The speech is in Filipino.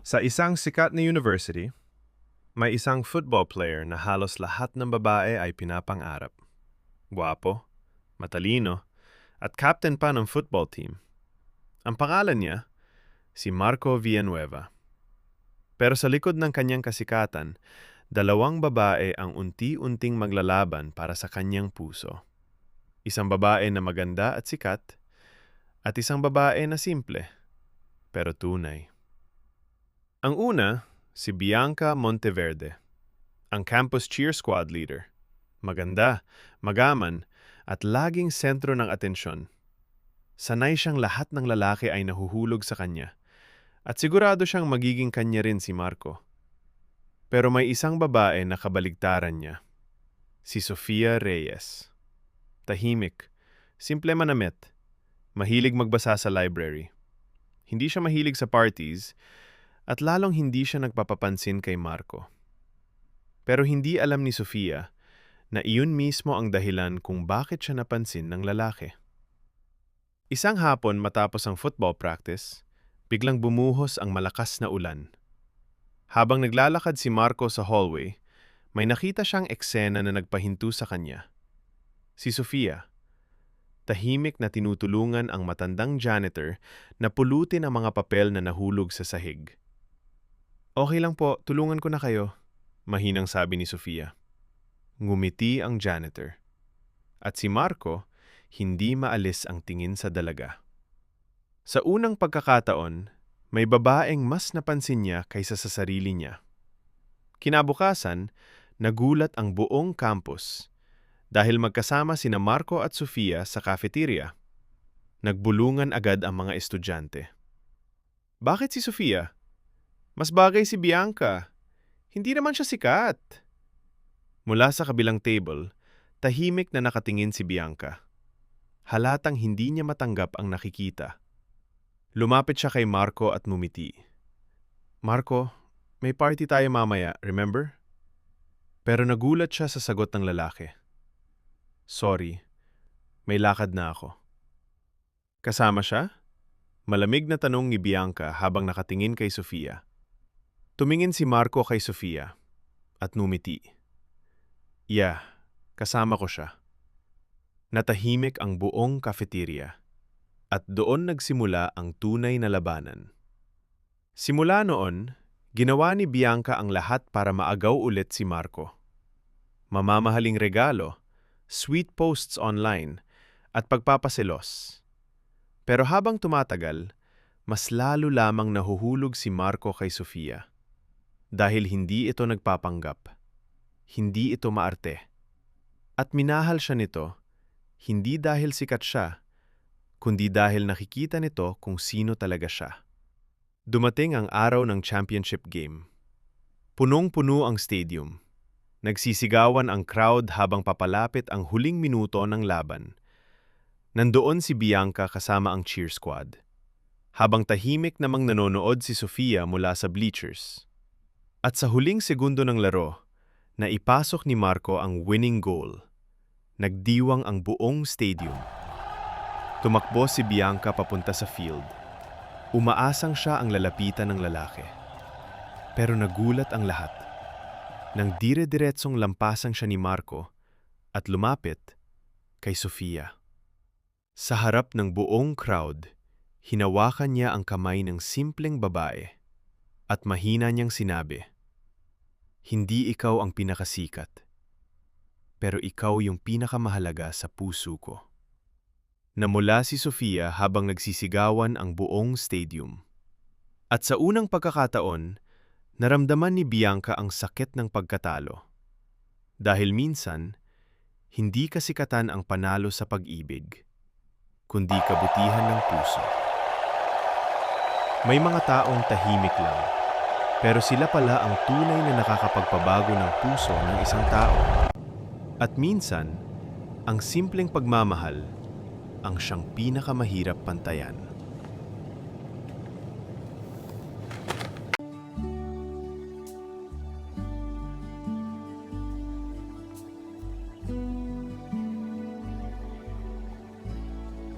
Sa isang sikat na university, may isang football player na halos lahat ng babae ay pinapang-arap. Gwapo, matalino, at captain pa ng football team. Ang pangalan niya, si Marco Villanueva. Pero sa likod ng kanyang kasikatan, dalawang babae ang unti-unting maglalaban para sa kanyang puso. Isang babae na maganda at sikat, at isang babae na simple, pero tunay. Ang una, si Bianca Monteverde, ang campus cheer squad leader. Maganda, magaman, at laging sentro ng atensyon. Sanay siyang lahat ng lalaki ay nahuhulog sa kanya, at sigurado siyang magiging kanya rin si Marco. Pero may isang babae na kabaligtaran niya, si Sofia Reyes. Tahimik, simple manamit, mahilig magbasa sa library. Hindi siya mahilig sa parties, at lalong hindi siya nagpapapansin kay Marco. Pero hindi alam ni Sofia na iyon mismo ang dahilan kung bakit siya napansin ng lalaki. Isang hapon matapos ang football practice, biglang bumuhos ang malakas na ulan. Habang naglalakad si Marco sa hallway, may nakita siyang eksena na nagpahinto sa kanya. Si Sofia, tahimik na tinutulungan ang matandang janitor na pulutin ang mga papel na nahulog sa sahig. "Okay lang po, tulungan ko na kayo," mahinang sabi ni Sofia. Ngumiti ang janitor. At si Marco, hindi maalis ang tingin sa dalaga. Sa unang pagkakataon, may babaeng mas napansin niya kaysa sa sarili niya. Kinabukasan, nagulat ang buong campus dahil magkasama sina Marco at Sofia sa cafeteria. Nagbulungan agad ang mga estudyante. "Bakit si Sofia? Mas bagay si Bianca. Hindi naman siya sikat." Mula sa kabilang table, tahimik na nakatingin si Bianca. Halatang hindi niya matanggap ang nakikita. Lumapit siya kay Marco at ngumiti. "Marco, may party tayo mamaya, remember?" Pero nagulat siya sa sagot ng lalaki. "Sorry, may lakad na ako." Kasama siya? Malamig na tanong ni Bianca habang nakatingin kay Sofia. Tumingin si Marco kay Sofia at ngumiti. "Yeah, kasama ko siya." Natahimik ang buong cafeteria at doon nagsimula ang tunay na labanan. Simula noon, ginawa ni Bianca ang lahat para maagaw ulit si Marco. Mamamahaling regalo, sweet posts online, at pagpapaselos. Pero habang tumatagal, mas lalo lamang nahuhulog si Marco kay Sofia. Dahil hindi ito nagpapanggap, hindi ito maarte. At minahal siya nito, hindi dahil sikat siya, kundi dahil nakikita nito kung sino talaga siya. Dumating ang araw ng championship game. Punong-puno ang stadium. Nagsisigawan ang crowd habang papalapit ang huling minuto ng laban. Nandoon si Bianca kasama ang cheer squad, habang tahimik namang nanonood si Sofia mula sa bleachers. At sa huling segundo ng laro, naipasok ni Marco ang winning goal. Nagdiwang ang buong stadium. Tumakbo si Bianca papunta sa field. Umaasang siya ang lalapitan ng lalaki. Pero nagulat ang lahat. Nang dire-diretsong lampasan siya ni Marco at lumapit kay Sofia. Sa harap ng buong crowd, hinawakan niya ang kamay ng simpleng babae at mahina niyang sinabi, "Hindi ikaw ang pinakasikat, pero ikaw yung pinakamahalaga sa puso ko." Namula si Sofia habang nagsisigawan ang buong stadium. At sa unang pagkakataon, naramdaman ni Bianca ang sakit ng pagkatalo. Dahil minsan, hindi kasikatan ang panalo sa pag-ibig, kundi kabutihan ng puso. May mga taong tahimik lang, pero sila pala ang tunay na nakakapagpabago ng puso ng isang tao. At minsan, ang simpleng pagmamahal ang siyang pinakamahirap pantayan.